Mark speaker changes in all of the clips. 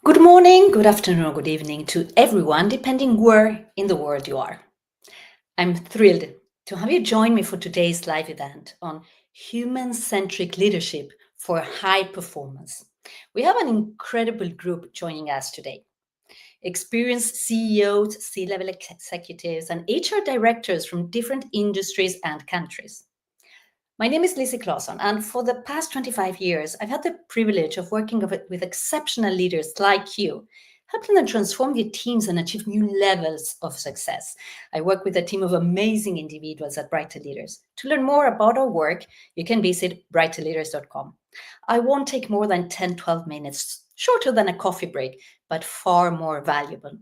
Speaker 1: Good morning, good afternoon, or good evening to everyone, depending where in the world you are. I'm thrilled to have you join me for today's live event on human-centric leadership for high performance. We have an incredible group joining us today. Experienced CEOs, C-level executives, and HR directors from different industries and countries. My name is Lizzie Claesson, and for the past 25 years, I've had the privilege of working with exceptional leaders like you, helping them transform their teams and achieve new levels of success. I work with a team of amazing individuals at Brighter Leaders. To learn more about our work, you can visit brighterleaders.com. I won't take more than 10-12 minutes, shorter than a coffee break, but far more valuable.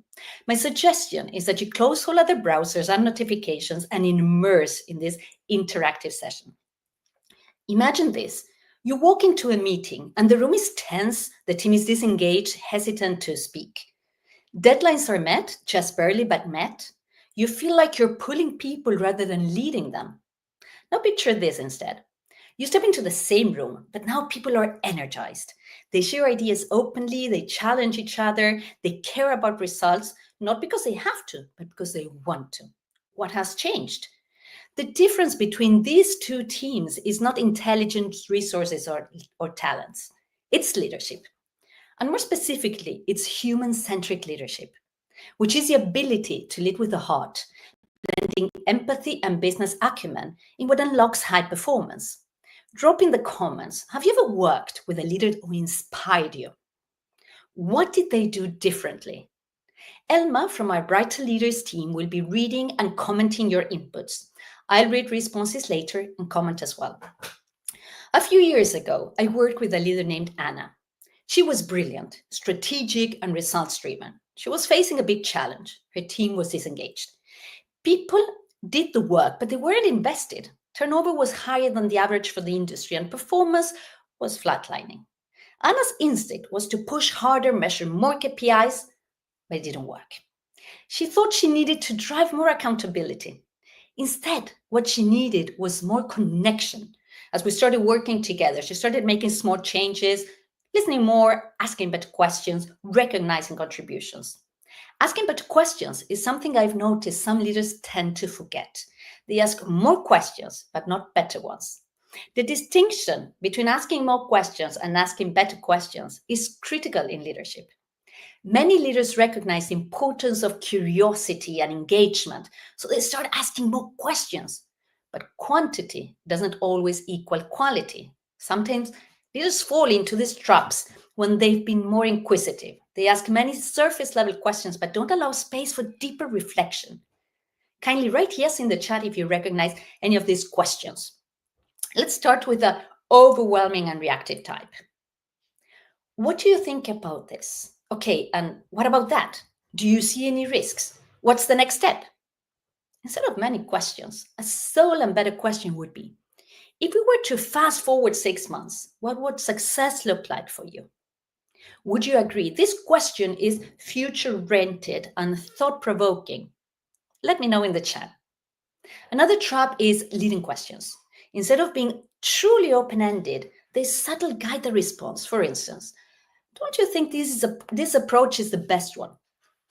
Speaker 1: My suggestion is that you close all other browsers and notifications and immerse in this interactive session. Imagine this. You walk into a meeting and the room is tense, the team is disengaged, hesitant to speak. Deadlines are met, just barely but met. You feel like you're pulling people rather than leading them. Now picture this instead. You step into the same room, but now people are energized. They share ideas openly, they challenge each other, they care about results, not because they have to, but because they want to. What has changed? The difference between these two teams is not intelligence, resources, or talents. It's leadership. And more specifically, it's human-centric leadership, which is the ability to lead with the heart, blending empathy and business acumen in what unlocks high performance. Drop in the comments, have you ever worked with a leader who inspired you? What did they do differently? Elma from our Brighter Leaders team will be reading and commenting your inputs. I'll read responses later and comment as well. A few years ago, I worked with a leader named Anna. She was brilliant, strategic, and results-driven. She was facing a big challenge. Her team was disengaged. People did the work, but they weren't invested. Turnover was higher than the average for the industry, and performance was flatlining. Anna's instinct was to push harder, measure more KPIs, but it didn't work. She thought she needed to drive more accountability. Instead, what she needed was more connection. As we started working together, she started making small changes, listening more, asking better questions, recognizing contributions. Asking better questions is something I've noticed some leaders tend to forget. They ask more questions, but not better ones. The distinction between asking more questions and asking better questions is critical in leadership. Many leaders recognize the importance of curiosity and engagement, so they start asking more questions. But quantity doesn't always equal quality. Sometimes leaders fall into these traps when they've been more inquisitive. They ask many surface level questions but don't allow space for deeper reflection. Kindly write yes in the chat if you recognize any of these questions. Let's start with the overwhelming and reactive type. What do you think about this? Okay, and what about that? Do you see any risks? What's the next step? Instead of many questions, a sole and better question would be, if we were to fast forward 6 months, what would success look like for you? Would you agree this question is future-oriented and thought-provoking? Let me know in the chat. Another trap is leading questions. Instead of being truly open-ended, they subtly guide the response. For instance, don't you think this approach is the best one,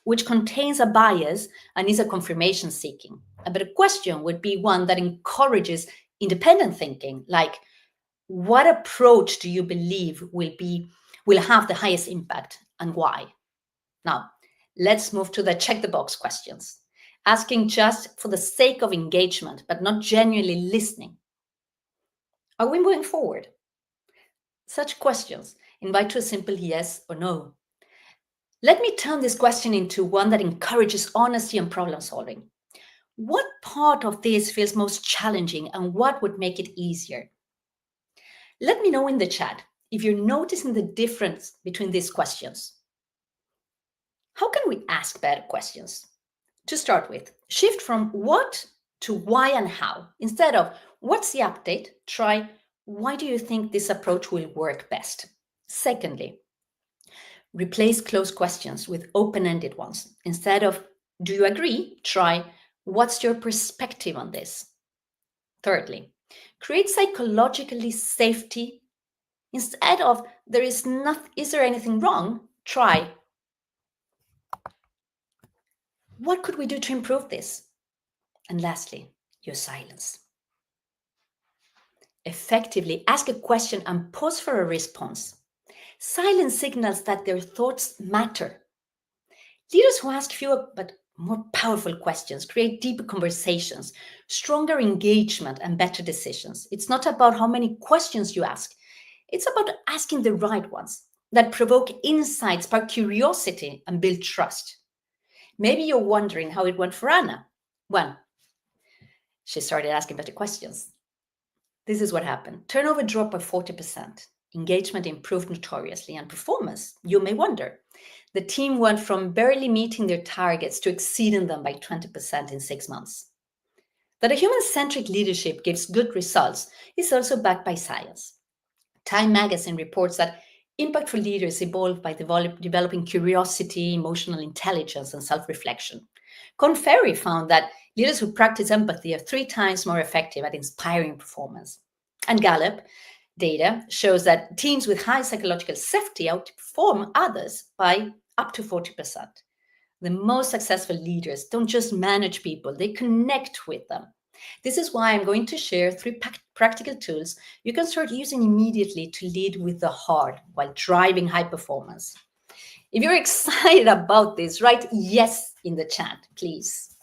Speaker 1: which contains a bias and is a confirmation seeking? A better question would be one that encourages independent thinking, like, what approach do you believe will have the highest impact and why? Now, let's move to the check the box questions, asking just for the sake of engagement, but not genuinely listening. Are we moving forward? Such questions invite to a simple yes or no. Let me turn this question into one that encourages honesty and problem solving. What part of this feels most challenging and what would make it easier? Let me know in the chat if you're noticing the difference between these questions. How can we ask better questions? To start with, shift from what to why and how. Instead of what's the update, try why do you think this approach will work best? Secondly, replace closed questions with open-ended ones. Instead of do you agree, try what's your perspective on this? Thirdly, create psychologically safety. Instead of is there anything wrong, try What could we do to improve this? And lastly, your silence. Effectively ask a question and pause for a response. Silence signals that their thoughts matter. Leaders who ask fewer but more powerful questions create deeper conversations, stronger engagement, and better decisions. It's not about how many questions you ask, it's about asking the right ones that provoke insight, spark curiosity, and build trust. Maybe you're wondering how it went for Anna. Well, she started asking better questions. This is what happened. Turnover dropped by 40%. Engagement improved notoriously, and performance, you may wonder. The team went from barely meeting their targets to exceeding them by 20% in 6 months. That a human-centric leadership gives good results is also backed by science. Time magazine reports that impactful leaders evolve by developing curiosity, emotional intelligence, and self-reflection. Korn Ferry found that leaders who practice empathy are 3 times more effective at inspiring performance. And Gallup data shows that teams with high psychological safety outperform others by up to 40%. The most successful leaders don't just manage people, they connect with them. This is why I'm going to share 3 practical tools you can start using immediately to lead with the heart while driving high performance. If you're excited about this, write yes in the chat, please.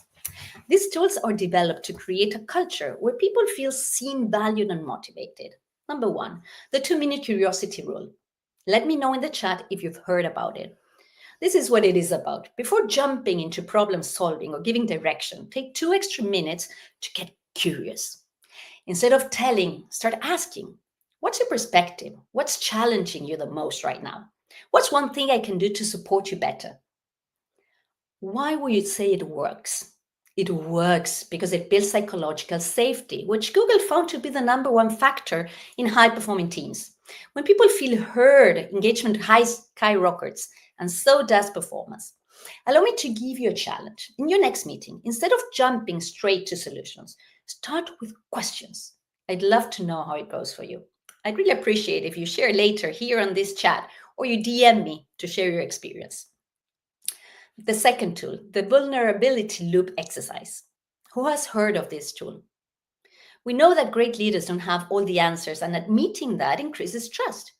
Speaker 1: These tools are developed to create a culture where people feel seen, valued, and motivated. Number 1, the 2-minute curiosity rule. Let me know in the chat if you've heard about it. This is what it is about. Before jumping into problem solving or giving direction, take 2 extra minutes to get curious. Instead of telling, start asking. What's your perspective? What's challenging you the most right now? What's one thing I can do to support you better? Why would you say it works? It works because it builds psychological safety, which Google found to be the #1 factor in high-performing teams. When people feel heard, engagement skyrockets, and so does performance. Allow me to give you a challenge. In your next meeting, instead of jumping straight to solutions, start with questions. I'd love to know how it goes for you. I'd really appreciate if you share later here on this chat or you DM me to share your experience. The second tool, the vulnerability loop exercise. Who has heard of this tool? We know that great leaders don't have all the answers and admitting that increases trust.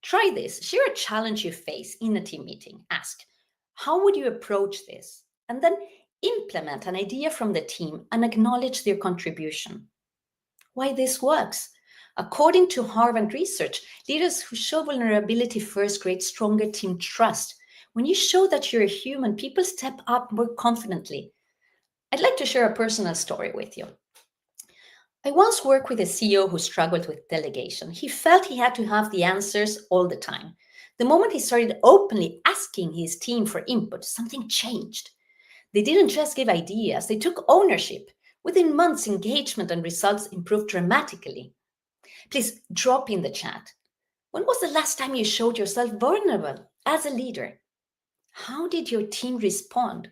Speaker 1: Try this. Share a challenge you face in a team meeting. Ask, how would you approach this? And then implement an idea from the team and acknowledge their contribution. Why this works? According to Harvard research, leaders who show vulnerability first create stronger team trust. When you show that you're a human, people step up more confidently. I'd like to share a personal story with you. I once worked with a CEO who struggled with delegation. He felt he had to have the answers all the time. The moment he started openly asking his team for input, something changed. They didn't just give ideas, they took ownership. Within months, engagement and results improved dramatically. Please drop in the chat. When was the last time you showed yourself vulnerable as a leader? How did your team respond?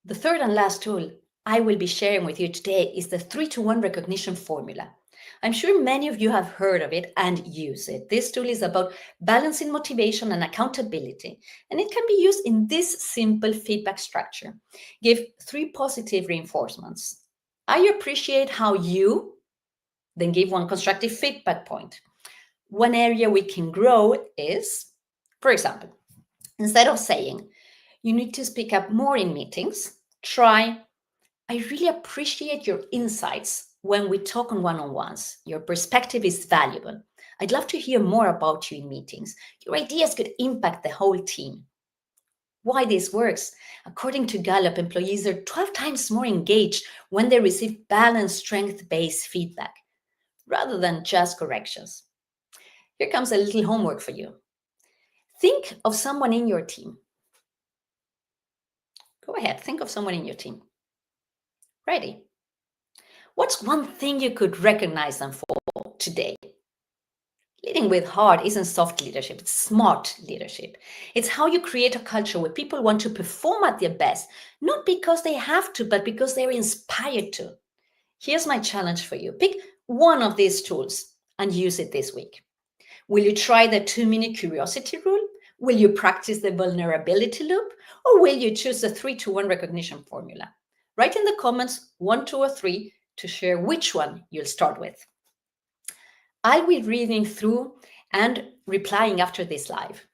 Speaker 1: The third and last tool I will be sharing with you today is the 3-to-1 recognition formula. I'm sure many of you have heard of it and use it. This tool is about balancing motivation and accountability, and it can be used in this simple feedback structure. Give 3 positive reinforcements. I appreciate how you, then give 1 constructive feedback point. One area we can grow is, for example, instead of saying, you need to speak up more in meetings, try, I really appreciate your insights when we talk on one-on-ones. Your perspective is valuable. I'd love to hear more about you in meetings. Your ideas could impact the whole team. Why this works? According to Gallup, employees are 12 times more engaged when they receive balanced, strength-based feedback rather than just corrections. Here comes a little homework for you. Think of someone in your team. Go ahead, think of someone in your team. Ready? What's one thing you could recognize them for today? Leading with heart isn't soft leadership, it's smart leadership. It's how you create a culture where people want to perform at their best, not because they have to, but because they're inspired to. Here's my challenge for you. Pick one of these tools and use it this week. Will you try the 2-minute curiosity rule? Will you practice the vulnerability loop, or will you choose the 3-to-1 recognition formula? Write in the comments 1, 2, or 3 to share which one you'll start with. I'll be reading through and replying after this live.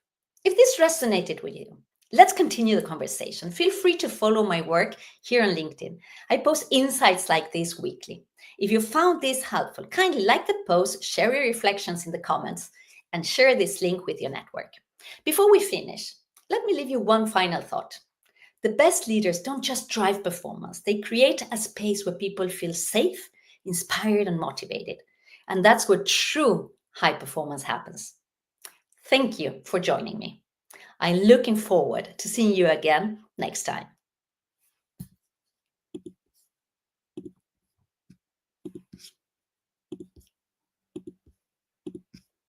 Speaker 1: If this resonated with you, let's continue the conversation. Feel free to follow my work here on LinkedIn. I post insights like this weekly. If you found this helpful, kindly like the post, share your reflections in the comments, and share this link with your network. Before we finish, let me leave you one final thought. The best leaders don't just drive performance, they create a space where people feel safe, inspired, and motivated. And that's where true high performance happens. Thank you for joining me. I'm looking forward to seeing you again next time.